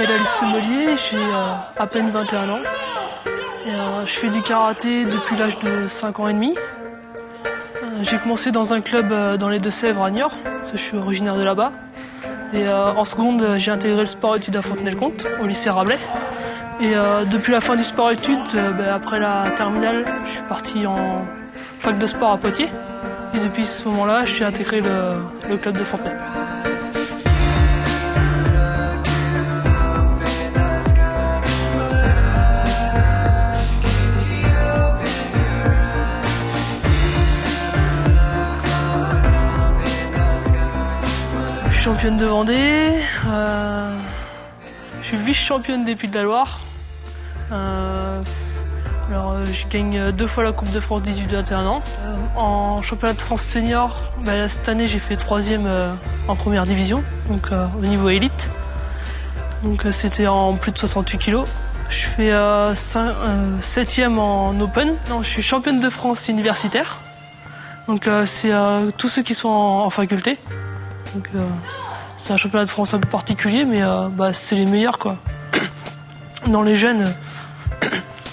m'appelle Alice Sommelier, j'ai à peine 21 ans. Et, je fais du karaté depuis l'âge de 5 ans et demi. J'ai commencé dans un club dans les Deux-Sèvres à Niort, parce que je suis originaire de là-bas. Et en seconde, j'ai intégré le sport-études à Fontenay-le-Comte, au lycée Rabelais. Et depuis la fin du sport-études, après la terminale, je suis parti en fac de sport à Poitiers. Et depuis ce moment-là, je suis intégré le club de Fontenay. Je suis championne de Vendée, je suis vice-championne des Pays de la Loire. Je gagne 2 fois la Coupe de France 18-21 ans. En championnat de France senior, cette année j'ai fait 3e en première division, donc au niveau élite. Donc c'était en plus de 68 kilos. Je fais 7e en Open. Non, je suis championne de France universitaire. Donc c'est tous ceux qui sont en faculté. Donc c'est un championnat de France un peu particulier, mais c'est les meilleurs quoi. Dans les jeunes,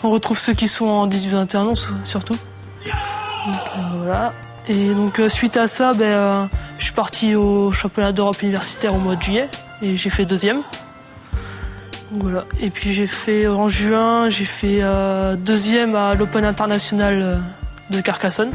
on retrouve ceux qui sont en 18-21 ans surtout. Donc, voilà. Et donc suite à ça, je suis parti au championnat d'Europe universitaire au mois de juillet et j'ai fait 2e. Donc, voilà. Et puis j'ai fait en juin, j'ai fait 2e à l'Open international de Carcassonne.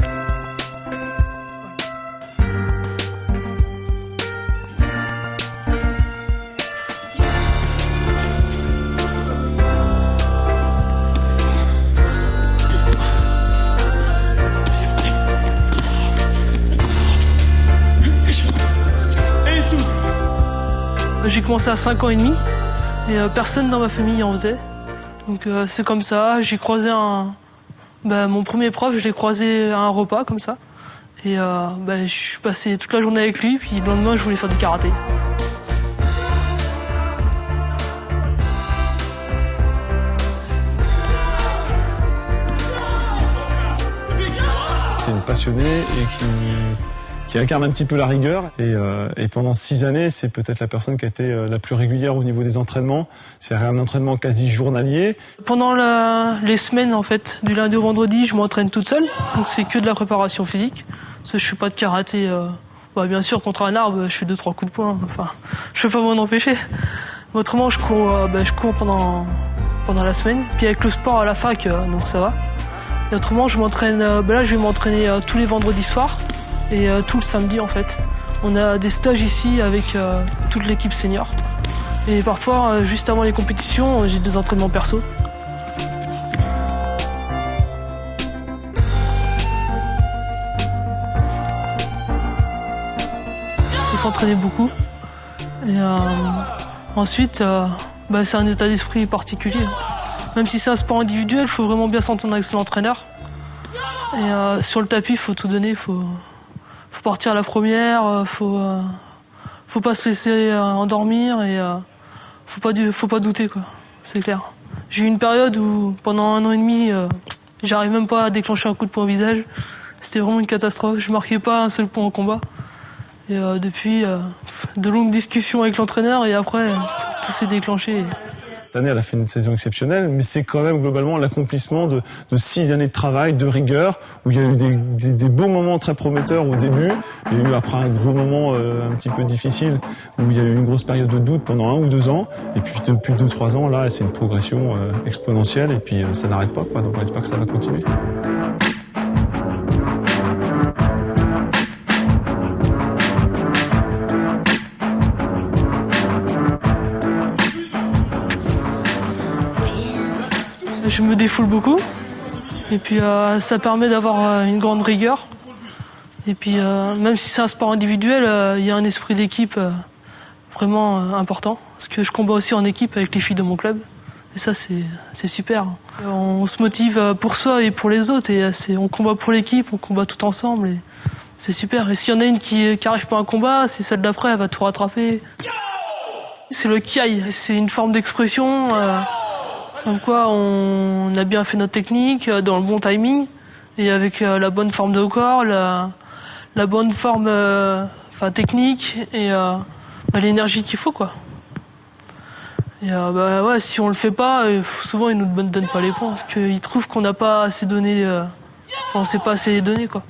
J'ai commencé à 5 ans et demi et personne dans ma famille en faisait. Donc c'est comme ça, j'ai croisé mon premier prof, je l'ai croisé à un repas comme ça. Et je suis passé toute la journée avec lui, puis le lendemain je voulais faire du karaté. C'est une passionnée et qui incarne un petit peu la rigueur. Et pendant 6 années, c'est peut-être la personne qui a été la plus régulière au niveau des entraînements. C'est un entraînement quasi journalier. Pendant les semaines, en fait, du lundi au vendredi, je m'entraîne toute seule. Donc c'est que de la préparation physique. Parce que je fais pas de karaté. Bien sûr, contre un arbre, je fais 2-3 coups de poing. Enfin, je peux pas m'en empêcher. Mais autrement, je cours pendant la semaine. Puis avec le sport à la fac, donc ça va. Et autrement, je m'entraîne. Là, je vais m'entraîner tous les vendredis soirs. Et tout le samedi en fait. On a des stages ici avec toute l'équipe senior. Et parfois, juste avant les compétitions, j'ai des entraînements perso. Il faut s'entraîner beaucoup. Et ensuite, c'est un état d'esprit particulier. Même si c'est un sport individuel, il faut vraiment bien s'entendre avec son entraîneur. Et sur le tapis, il faut tout donner. Faut partir à la première, faut pas se laisser endormir et faut pas douter quoi, c'est clair. J'ai eu une période où pendant 1 an et demi, j'arrive même pas à déclencher un coup de poing au visage. C'était vraiment une catastrophe. Je marquais pas un seul point en combat. Et depuis, de longues discussions avec l'entraîneur et après, tout s'est déclenché. Cette année, elle a fait une saison exceptionnelle, mais c'est quand même globalement l'accomplissement de 6 années de travail, de rigueur, où il y a eu des beaux moments très prometteurs au début. Il y a eu après un gros moment un petit peu difficile, où il y a eu une grosse période de doute pendant 1 ou 2 ans. Et puis depuis 2-3 ans, là, c'est une progression exponentielle et puis ça n'arrête pas, quoi. Donc on espère que ça va continuer. Je me défoule beaucoup et puis ça permet d'avoir une grande rigueur. Et puis même si c'est un sport individuel, il y a un esprit d'équipe vraiment important. Parce que je combats aussi en équipe avec les filles de mon club. Et ça c'est super. On se motive pour soi et pour les autres. Et on combat pour l'équipe, on combat tout ensemble. Et c'est super. Et s'il y en a une qui n'arrive pas à un combat, c'est celle d'après, elle va tout rattraper. C'est le kiai, c'est une forme d'expression. Comme quoi on a bien fait notre technique dans le bon timing et avec la bonne forme de corps, la bonne forme technique et l'énergie qu'il faut quoi. Et ouais, si on le fait pas, souvent ils nous donnent pas les points parce qu'ils trouvent qu'on n'a pas assez donné, on sait pas assez les donner quoi.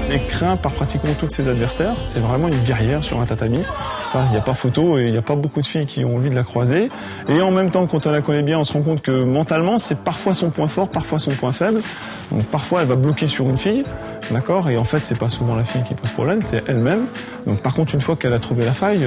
Elle est crainte par pratiquement tous ses adversaires. C'est vraiment une guerrière sur un tatami. Ça, il n'y a pas photo et il n'y a pas beaucoup de filles qui ont envie de la croiser. Et en même temps, quand on la connaît bien, on se rend compte que mentalement, c'est parfois son point fort, parfois son point faible. Donc parfois, elle va bloquer sur une fille, d'accord. Et en fait, c'est pas souvent la fille qui pose problème, c'est elle-même. Donc par contre, une fois qu'elle a trouvé la faille,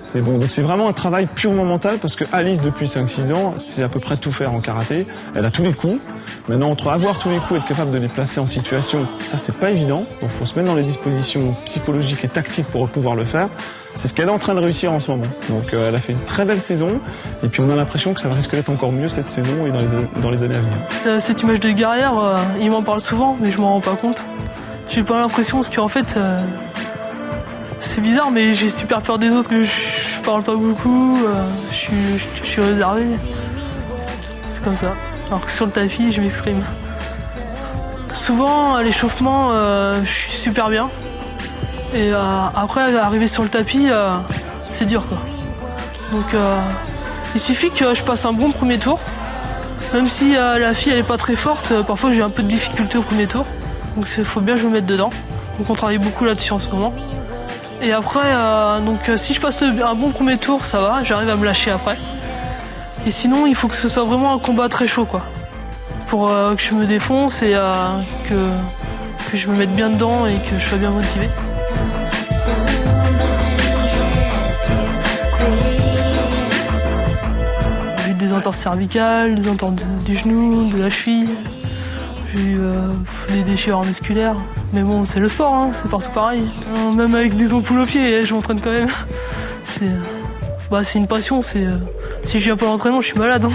c'est bon. Donc c'est vraiment un travail purement mental parce que Alice, depuis 5-6 ans, sait à peu près tout faire en karaté. Elle a tous les coups. Maintenant, entre avoir tous les coups et être capable de les placer en situation, ça, c'est pas évident. Donc, faut se mettre dans les dispositions psychologiques et tactiques pour pouvoir le faire. C'est ce qu'elle est en train de réussir en ce moment. Donc, elle a fait une très belle saison. Et puis, on a l'impression que ça va risquer d'être encore mieux cette saison et dans les années à venir. Cette image de guerrière, il m'en parle souvent, mais je m'en rends pas compte. J'ai pas l'impression parce qu'en fait, c'est bizarre, mais j'ai super peur des autres, que je parle pas beaucoup, je suis réservé. C'est comme ça. Alors que sur le tapis, je m'exprime. Souvent, à l'échauffement, je suis super bien. Et après, arriver sur le tapis, c'est dur, quoi. Donc, il suffit que je passe un bon premier tour. Même si la fille, elle est pas très forte, parfois j'ai un peu de difficulté au premier tour. Donc, il faut bien que je me mette dedans. Donc, on travaille beaucoup là-dessus en ce moment. Et après, si je passe un bon premier tour, ça va, j'arrive à me lâcher après. Et sinon, il faut que ce soit vraiment un combat très chaud, quoi. Pour que je me défonce et que je me mette bien dedans et que je sois bien motivé. J'ai eu des entorses cervicales, des entorses du genou, de la cheville. J'ai eu des déchirures musculaires. Mais bon, c'est le sport, hein, c'est partout pareil. Même avec des ampoules aux pieds, je m'entraîne quand même. C'est une passion, si je viens pas à l'entraînement, je suis malade. Hein.